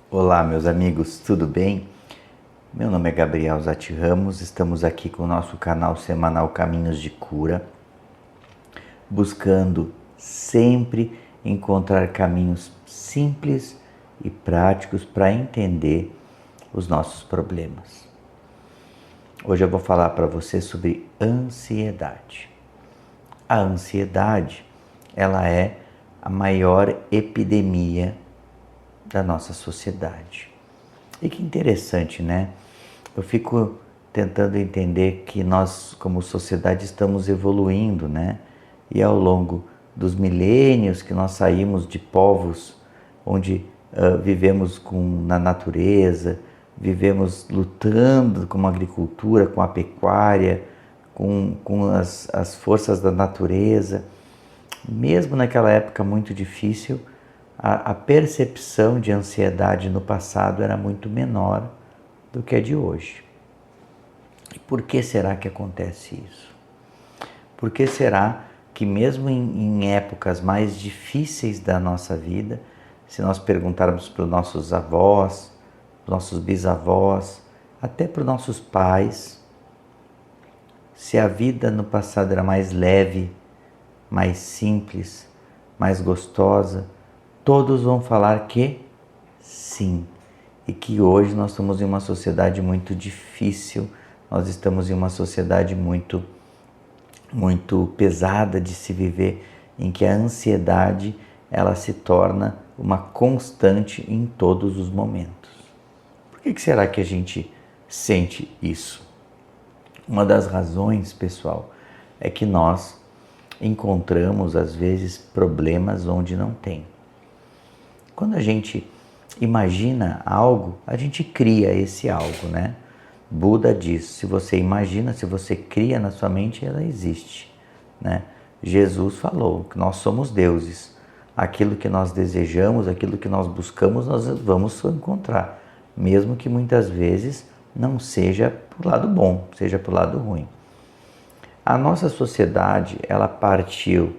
Olá, meus amigos, tudo bem? Meu nome é Gabriel Zatti Ramos, estamos aqui com o nosso canal semanal Caminhos de Cura, buscando sempre encontrar caminhos simples e práticos para entender os nossos problemas. Hoje eu vou falar para você sobre ansiedade. A ansiedade, ela é a maior epidemia da nossa sociedade. E que interessante, né? Eu fico tentando entender que nós, como sociedade, estamos evoluindo, né? E ao longo dos milênios que nós saímos de povos onde vivemos na natureza, vivemos lutando com a agricultura, com a pecuária, com as forças da natureza. Mesmo naquela época muito difícil, a percepção de ansiedade no passado era muito menor do que a de hoje. E por que será que acontece isso? Por que será que mesmo em épocas mais difíceis da nossa vida, se nós perguntarmos para os nossos avós, para os nossos bisavós, até para os nossos pais, se a vida no passado era mais leve, mais simples, mais gostosa, todos vão falar que sim, e que hoje nós estamos em uma sociedade muito difícil, nós estamos em uma sociedade muito pesada de se viver, em que a ansiedade ela se torna uma constante em todos os momentos. Por que será que a gente sente isso? Uma das razões, pessoal, é que nós encontramos às vezes problemas onde não tem. Quando a gente imagina algo, a gente cria esse algo, né? Buda diz, se você imagina, se você cria na sua mente, ela existe, né? Jesus falou que nós somos deuses. Aquilo que nós desejamos, aquilo que nós buscamos, nós vamos encontrar, mesmo que muitas vezes não seja para o lado bom, seja para o lado ruim. A nossa sociedade, ela partiu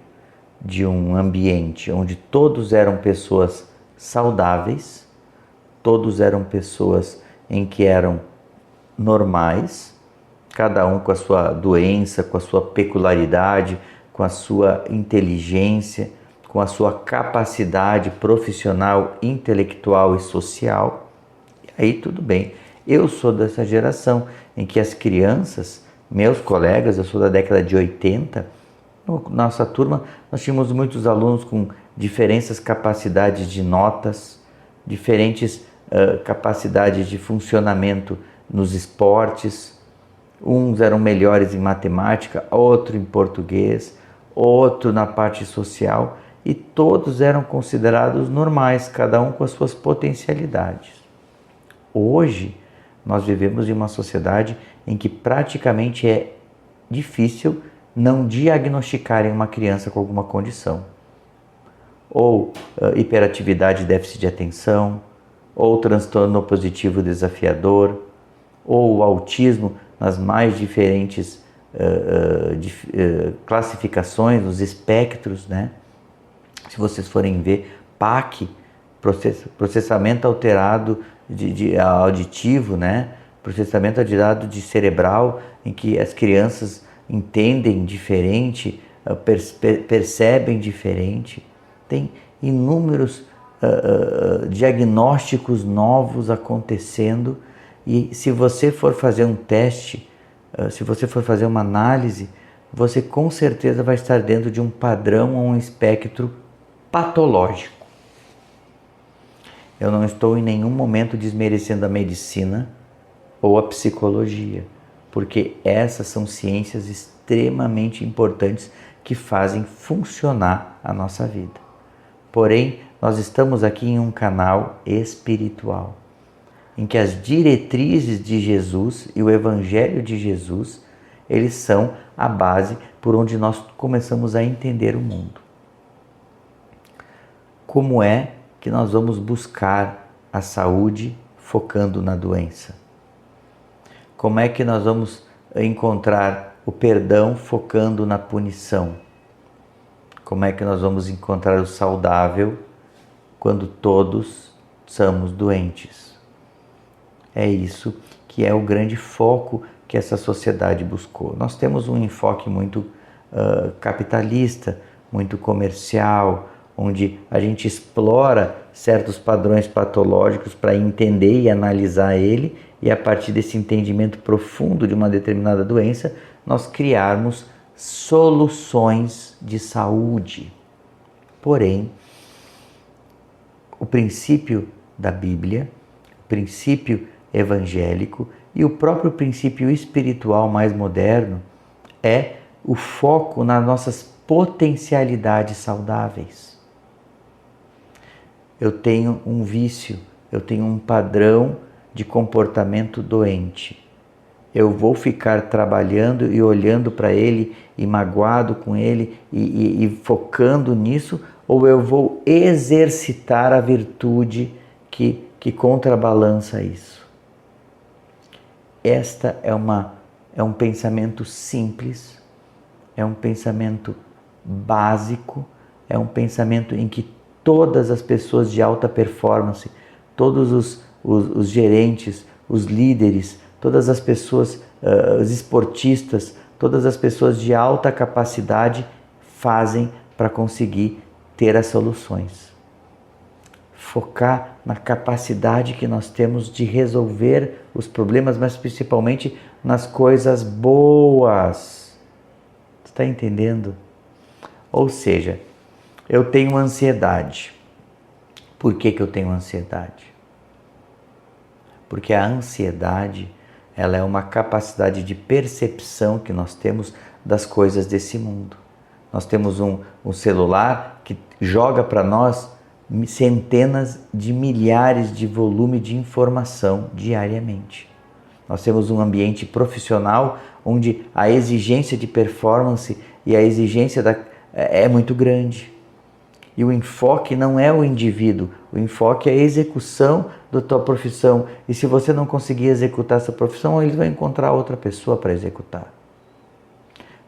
de um ambiente onde todos eram pessoas saudáveis, todos eram pessoas em que eram normais, cada um com a sua doença, com a sua peculiaridade, com a sua inteligência, com a sua capacidade profissional, intelectual e social. E aí tudo bem. Eu sou dessa geração em que as crianças, meus colegas, eu sou da década de 80, nossa turma, nós tínhamos muitos alunos com diferentes capacidades de notas, diferentes capacidades de funcionamento nos esportes. Uns eram melhores em matemática, outro em português, outro na parte social, e todos eram considerados normais, cada um com as suas potencialidades. Hoje, nós vivemos em uma sociedade em que praticamente é difícil não diagnosticarem uma criança com alguma condição. Ou hiperatividade e déficit de atenção, ou transtorno positivo desafiador, ou autismo nas mais diferentes classificações, nos espectros, né? Se vocês forem ver, PAC, processamento alterado de auditivo, né? Processamento alterado de cerebral, em que as crianças entendem diferente, percebem diferente. Tem inúmeros diagnósticos novos acontecendo, e se você for fazer um teste, se você for fazer uma análise, você com certeza vai estar dentro de um padrão ou um espectro patológico. Eu não estou em nenhum momento desmerecendo a medicina ou a psicologia, porque essas são ciências extremamente importantes que fazem funcionar a nossa vida. Porém, nós estamos aqui em um canal espiritual, em que as diretrizes de Jesus e o Evangelho de Jesus, eles são a base por onde nós começamos a entender o mundo. Como é que nós vamos buscar a saúde focando na doença? Como é que nós vamos encontrar o perdão focando na punição? Como é que nós vamos encontrar o saudável quando todos estamos doentes. É isso que é o grande foco que essa sociedade buscou. Nós temos um enfoque muito capitalista, muito comercial, onde a gente explora certos padrões patológicos para entender e analisar ele, e a partir desse entendimento profundo de uma determinada doença, nós criarmos soluções de saúde. Porém, o princípio da Bíblia, o princípio evangélico e o próprio princípio espiritual mais moderno é o foco nas nossas potencialidades saudáveis. Eu tenho um vício, eu tenho um padrão de comportamento doente. Eu vou ficar trabalhando e olhando para ele e magoado com ele e focando nisso, ou eu vou exercitar a virtude que contrabalança isso? Esta é um pensamento simples, é um pensamento básico, é um pensamento em que todas as pessoas de alta performance, todos os gerentes, os líderes, todas as pessoas, os esportistas, todas as pessoas de alta capacidade fazem para conseguir ter as soluções. Focar na capacidade que nós temos de resolver os problemas, mas principalmente nas coisas boas. Você está entendendo? Ou seja, eu tenho ansiedade. Por que eu tenho ansiedade? Porque a ansiedade, ela é uma capacidade de percepção que nós temos das coisas desse mundo. Nós temos um celular que joga para nós centenas de milhares de volume de informação diariamente. Nós temos um ambiente profissional onde a exigência de performance e a exigência é muito grande. E o enfoque não é o indivíduo, o enfoque é a execução da tua profissão. E se você não conseguir executar essa profissão, ele vai encontrar outra pessoa para executar.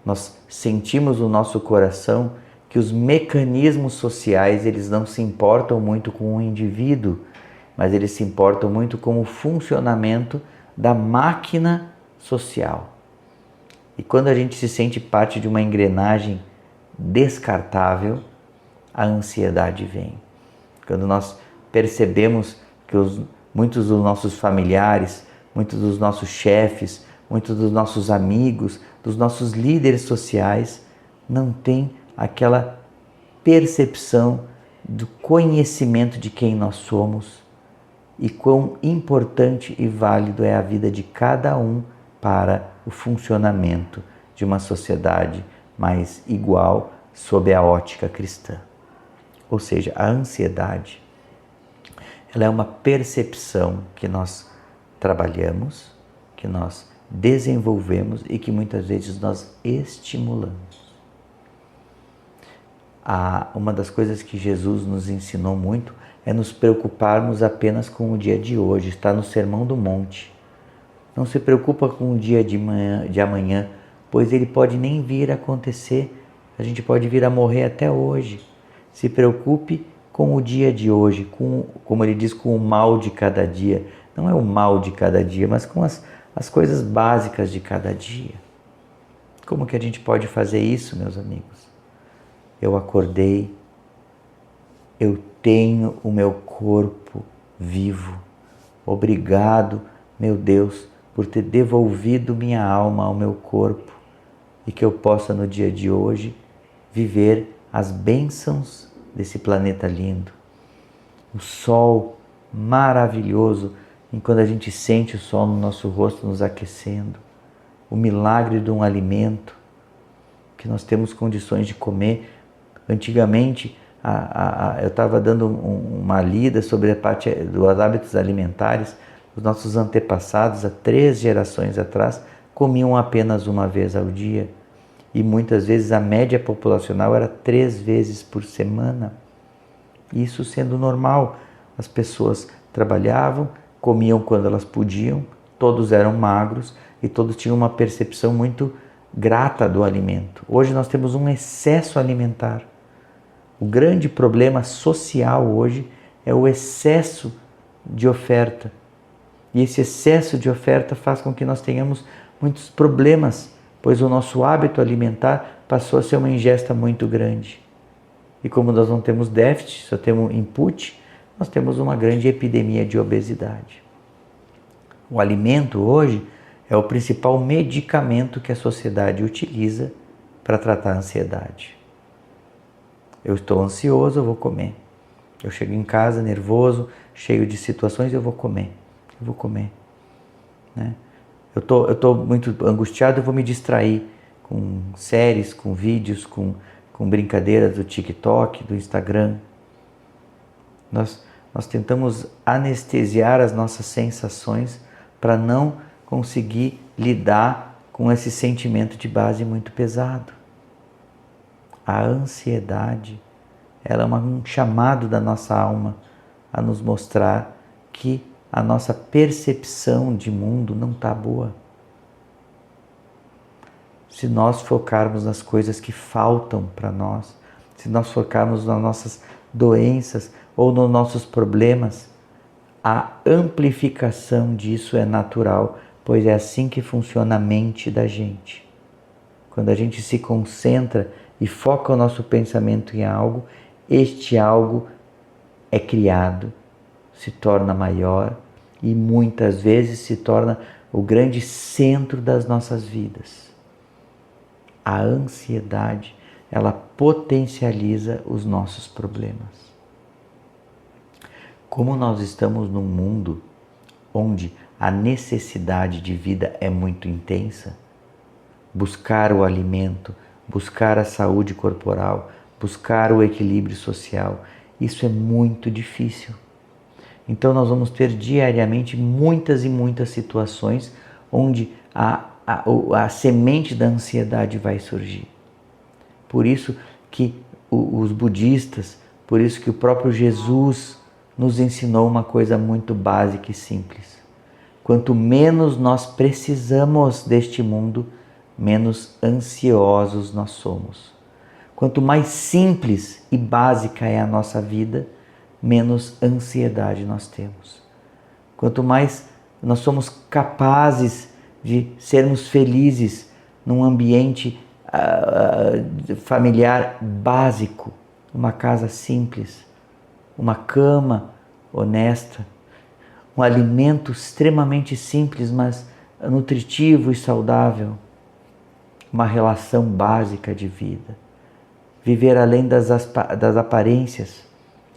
Nós sentimos no nosso coração que os mecanismos sociais, eles não se importam muito com o indivíduo, mas eles se importam muito com o funcionamento da máquina social. E quando a gente se sente parte de uma engrenagem descartável, a ansiedade vem. Quando nós percebemos que muitos dos nossos familiares, muitos dos nossos chefes, muitos dos nossos amigos, dos nossos líderes sociais não têm aquela percepção do conhecimento de quem nós somos e quão importante e válido é a vida de cada um para o funcionamento de uma sociedade mais igual sob a ótica cristã. Ou seja, a ansiedade, ela é uma percepção que nós trabalhamos, que nós desenvolvemos e que muitas vezes nós estimulamos. Uma das coisas que Jesus nos ensinou muito é nos preocuparmos apenas com o dia de hoje, está no Sermão do Monte. Não se preocupa com o dia de amanhã, pois ele pode nem vir a acontecer, a gente pode vir a morrer até hoje. Se preocupe com o dia de hoje, como ele diz, com o mal de cada dia. Não é o mal de cada dia, mas com as coisas básicas de cada dia. Como que a gente pode fazer isso, meus amigos? Eu acordei, eu tenho o meu corpo vivo. Obrigado, meu Deus, por ter devolvido minha alma ao meu corpo e que eu possa no dia de hoje viver as bênçãos desse planeta lindo. O sol maravilhoso, quando a gente sente o sol no nosso rosto nos aquecendo. O milagre de um alimento que nós temos condições de comer. Antigamente, eu estava dando uma lida sobre a parte dos hábitos alimentares. Os nossos antepassados, há 3 gerações atrás, comiam apenas uma vez ao dia. E muitas vezes a média populacional era 3 vezes por semana. Isso sendo normal. As pessoas trabalhavam, comiam quando elas podiam, todos eram magros e todos tinham uma percepção muito grata do alimento. Hoje nós temos um excesso alimentar. O grande problema social hoje é o excesso de oferta. E esse excesso de oferta faz com que nós tenhamos muitos problemas, pois o nosso hábito alimentar passou a ser uma ingesta muito grande. E como nós não temos déficit, só temos input, nós temos uma grande epidemia de obesidade. O alimento hoje é o principal medicamento que a sociedade utiliza para tratar a ansiedade. Eu estou ansioso, eu vou comer. Eu chego em casa nervoso, cheio de situações, eu vou comer. Né? Eu tô muito angustiado, eu vou me distrair com séries, com vídeos, com brincadeiras do TikTok, do Instagram. Nós tentamos anestesiar as nossas sensações para não conseguir lidar com esse sentimento de base muito pesado. A ansiedade, ela é um chamado da nossa alma a nos mostrar que a nossa percepção de mundo não está boa. Se nós focarmos nas coisas que faltam para nós, se nós focarmos nas nossas doenças ou nos nossos problemas, a amplificação disso é natural, pois é assim que funciona a mente da gente. Quando a gente se concentra e foca o nosso pensamento em algo, este algo é criado, se torna maior e muitas vezes se torna o grande centro das nossas vidas. A ansiedade, ela potencializa os nossos problemas. Como nós estamos num mundo onde a necessidade de vida é muito intensa, buscar o alimento, buscar a saúde corporal, buscar o equilíbrio social, isso é muito difícil. Então nós vamos ter diariamente muitas e muitas situações onde a semente da ansiedade vai surgir. Por isso que os budistas, por isso que o próprio Jesus nos ensinou uma coisa muito básica e simples. Quanto menos nós precisamos deste mundo, menos ansiosos nós somos. Quanto mais simples e básica é a nossa vida, menos ansiedade nós temos. Quanto mais nós somos capazes de sermos felizes num ambiente familiar básico, uma casa simples, uma cama honesta, um alimento extremamente simples, mas nutritivo e saudável, uma relação básica de vida, viver além das aparências.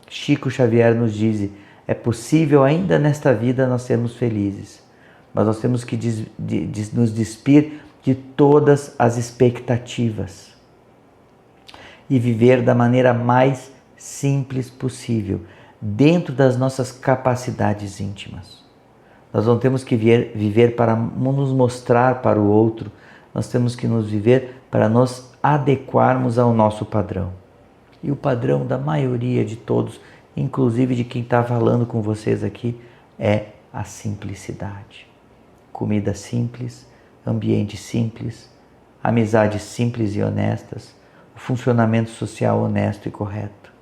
Chico Xavier nos diz: é possível ainda nesta vida nós sermos felizes, mas nós temos que nos despir de todas as expectativas e viver da maneira mais simples possível, dentro das nossas capacidades íntimas. Nós não temos que viver para nos mostrar para o outro, nós temos que nos viver para nos adequarmos ao nosso padrão. E o padrão da maioria de todos, inclusive de quem está falando com vocês aqui, é a simplicidade. Comida simples, ambiente simples, amizades simples e honestas, o funcionamento social honesto e correto.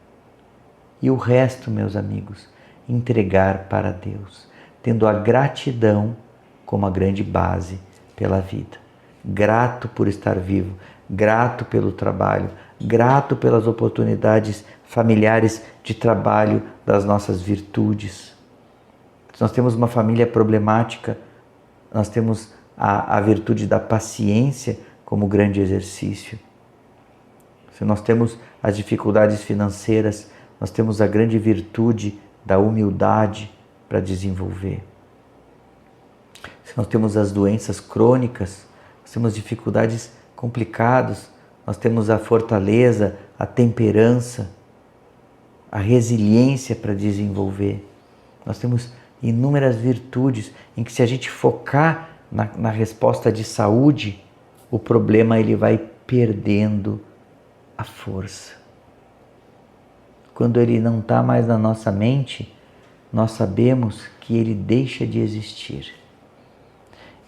E o resto, meus amigos, entregar para Deus, tendo a gratidão como a grande base pela vida. Grato por estar vivo, grato pelo trabalho, grato pelas oportunidades familiares de trabalho, das nossas virtudes. Se nós temos uma família problemática, nós temos a virtude da paciência como grande exercício. Se nós temos as dificuldades financeiras, nós temos a grande virtude da humildade para desenvolver. Se nós temos as doenças crônicas, nós temos dificuldades complicadas, nós temos a fortaleza, a temperança, a resiliência para desenvolver. Nós temos inúmeras virtudes em que, se a gente focar na resposta de saúde, o problema ele vai perdendo a força. Quando ele não está mais na nossa mente, nós sabemos que ele deixa de existir.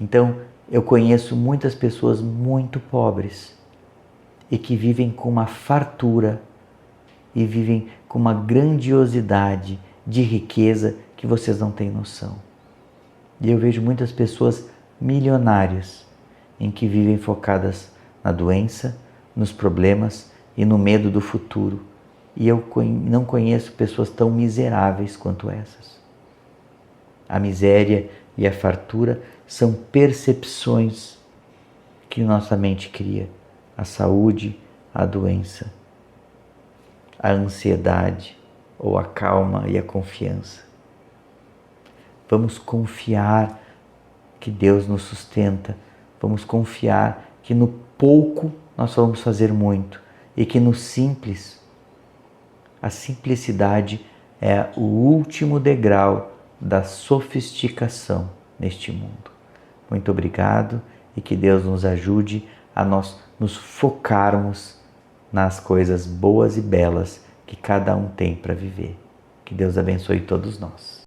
Então, eu conheço muitas pessoas muito pobres e que vivem com uma fartura e vivem com uma grandiosidade de riqueza que que vocês não têm noção. E eu vejo muitas pessoas milionárias em que vivem focadas na doença, nos problemas e no medo do futuro. E eu não conheço pessoas tão miseráveis quanto essas. A miséria e a fartura são percepções que nossa mente cria. A saúde, a doença, a ansiedade ou a calma e a confiança. Vamos confiar que Deus nos sustenta. Vamos confiar que no pouco nós vamos fazer muito e que no simples, a simplicidade é o último degrau da sofisticação neste mundo. Muito obrigado e que Deus nos ajude a nós nos focarmos nas coisas boas e belas que cada um tem para viver. Que Deus abençoe todos nós.